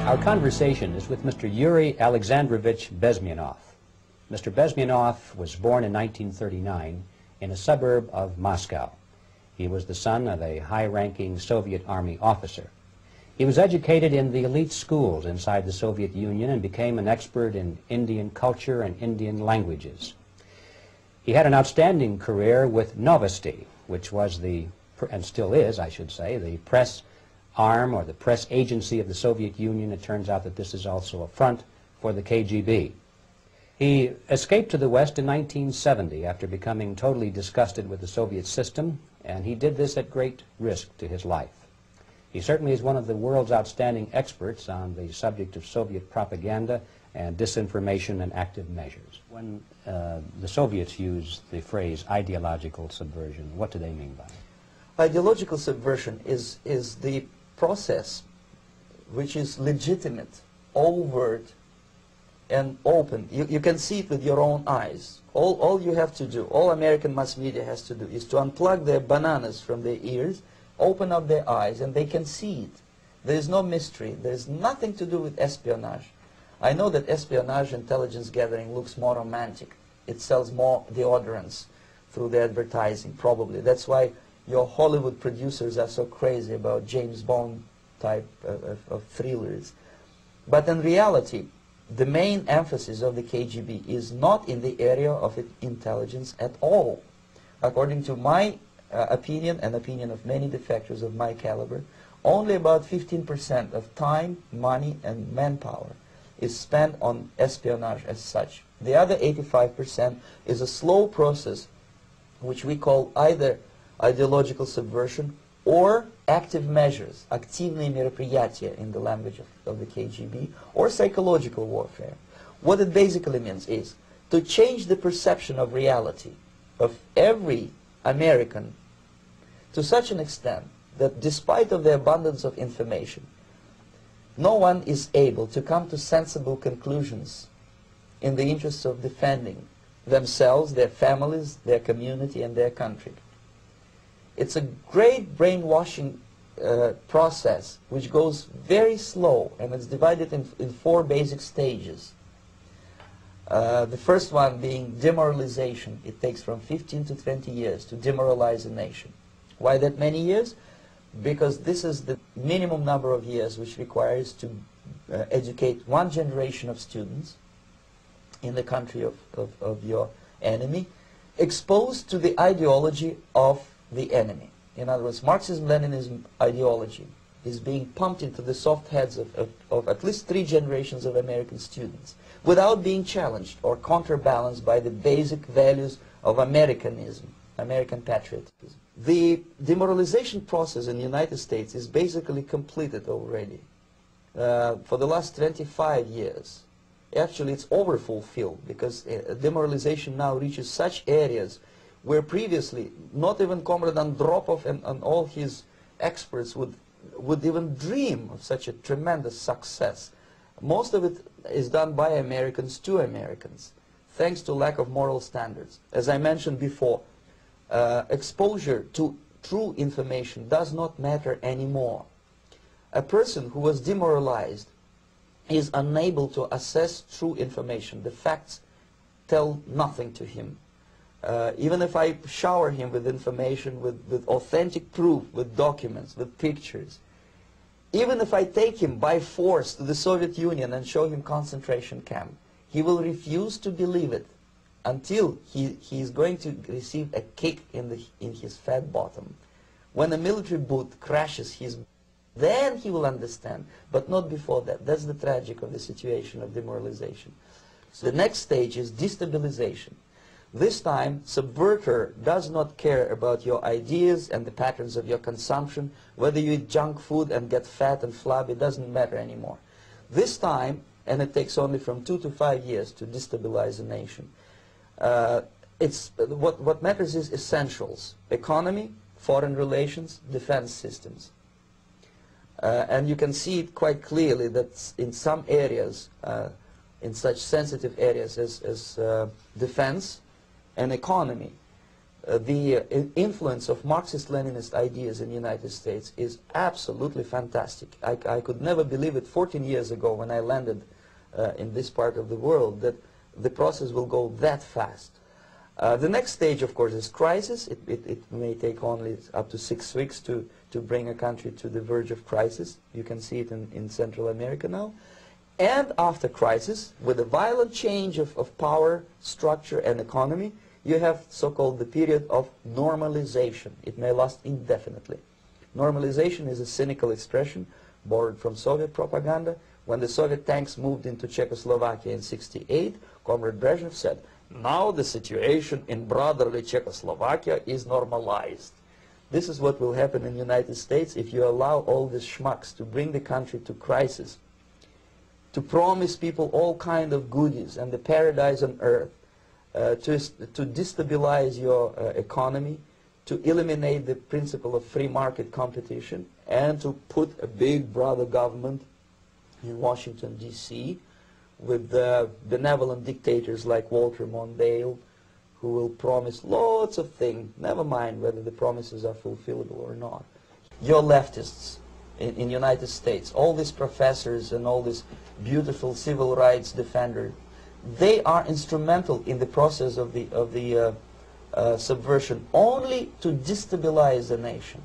Our conversation is with Mr. Yuri Alexandrovich Bezmenov. Mr. Bezmenov was born in 1939 in a suburb of Moscow. He was the son of a high-ranking Soviet Army officer. He was educated in the elite schools inside the Soviet Union and became an expert in Indian culture and Indian languages. He had an outstanding career with Novosti, which was and still is, I should say, the press arm or the press agency of the Soviet Union. It turns out that this is also a front for the KGB. He escaped to the West in 1970 after becoming totally disgusted with the Soviet system, and he did this at great risk to his life. He certainly is one of the world's outstanding experts on the subject of Soviet propaganda and disinformation and active measures. When the Soviets use the phrase ideological subversion, what do they mean by it? Ideological subversion is the process which is legitimate, overt, and open. You can see it with your own eyes. All you have to do, all American mass media has to do, is to unplug their bananas from their ears, open up their eyes, and they can see it. There is no mystery. There is nothing to do with espionage. I know that espionage intelligence gathering looks more romantic. It sells more deodorants through the advertising, probably. That's why your Hollywood producers are so crazy about James Bond type of thrillers. But in reality, the main emphasis of the KGB is not in the area of intelligence at all. According to my opinion and opinion of many defectors of my caliber, only about 15% of time, money, and manpower is spent on espionage as such. The other 85% is a slow process which we call either ideological subversion or active measures, активные мероприятия in the language of the KGB, or psychological warfare. What it basically means is to change the perception of reality of every American to such an extent that despite of the abundance of information, no one is able to come to sensible conclusions in the interests of defending themselves, their families, their community, and their country. It's a great brainwashing process which goes very slow, and it's divided in 4 basic stages. The first one being demoralization. It takes from 15 to 20 years to demoralize a nation. Why that many years? Because this is the minimum number of years which requires to educate one generation of students in the country of your enemy, exposed to the ideology of the enemy. In other words, Marxism-Leninism ideology is being pumped into the soft heads of at least 3 generations of American students without being challenged or counterbalanced by the basic values of Americanism, American patriotism. The demoralization process in the United States is basically completed already. For the last 25 years, actually it's overfulfilled, because demoralization now reaches such areas where previously not even Comrade Andropov and all his experts would even dream of such a tremendous success. Most of it is done by Americans to Americans, thanks to lack of moral standards. As I mentioned before, exposure to true information does not matter anymore. A person who was demoralized is unable to assess true information. The facts tell nothing to him. Even if I shower him with information, with authentic proof, with documents, with pictures, even if I take him by force to the Soviet Union and show him concentration camp, he will refuse to believe it until he is going to receive a kick in his fat bottom. When a military boot crashes then he will understand, but not before that. That's the tragic of the situation of demoralization. So the next stage is destabilization. This time, subverter does not care about your ideas and the patterns of your consumption. Whether you eat junk food and get fat and flabby, it doesn't matter anymore. This time, and it takes only from 2 to 5 years to destabilize a nation, what matters is essentials: economy, foreign relations, defense systems. And you can see it quite clearly that in some areas, in such sensitive areas as defense and economy, the influence of Marxist-Leninist ideas in the United States is absolutely fantastic. I could never believe it 14 years ago when I landed in this part of the world that the process will go that fast. The next stage, of course, is crisis. It may take only up to 6 weeks to bring a country to the verge of crisis. You can see it in Central America now. And after crisis, with a violent change of power, structure, and economy, you have so-called the period of normalization. It may last indefinitely. Normalization is a cynical expression borrowed from Soviet propaganda. When the Soviet tanks moved into Czechoslovakia in '68, Comrade Brezhnev said, "Now the situation in brotherly Czechoslovakia is normalized." This is what will happen in the United States if you allow all these schmucks to bring the country to crisis, to promise people all kind of goodies and the paradise on earth, to destabilize your economy, to eliminate the principle of free market competition, and to put a big brother government in Washington, D.C., with benevolent dictators like Walter Mondale, who will promise lots of things, never mind whether the promises are fulfillable or not. Your leftists in the United States, all these professors and all these beautiful civil rights defenders, they are instrumental in the process of the subversion only to destabilize the nation.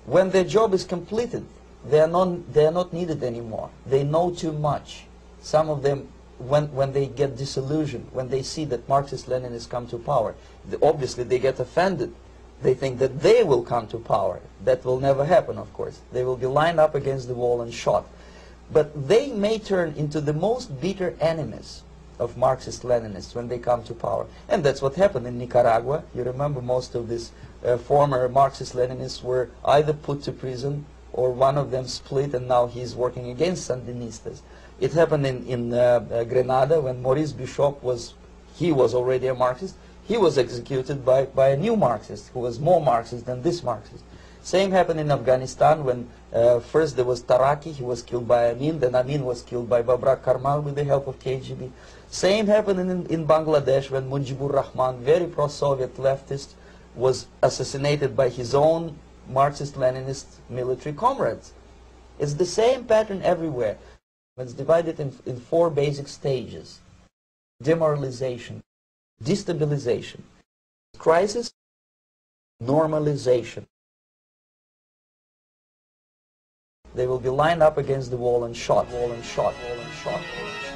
When their job is completed, they are not needed anymore. They know too much. Some of them, when they get disillusioned, when they see that Marxist-Leninists come to power, obviously they get offended. They think that they will come to power. That will never happen, of course. They will be lined up against the wall and shot. But they may turn into the most bitter enemies of Marxist-Leninists when they come to power. And that's what happened in Nicaragua. You remember most of these former Marxist-Leninists were either put to prison or one of them split, and now he's working against Sandinistas. It happened in Grenada when Maurice Bishop was already a Marxist. He was executed by a new Marxist who was more Marxist than this Marxist. Same happened in Afghanistan when first there was Taraki, he was killed by Amin, then Amin was killed by Babrak Karmal with the help of KGB. Same happened in Bangladesh when Mujibur Rahman, very pro-Soviet leftist, was assassinated by his own Marxist-Leninist military comrades. It's the same pattern everywhere. It's divided in 4 basic stages: demoralization, destabilization, crisis, normalization. They will be lined up against the wall and shot, wall and shot, wall and shot, wall and shot.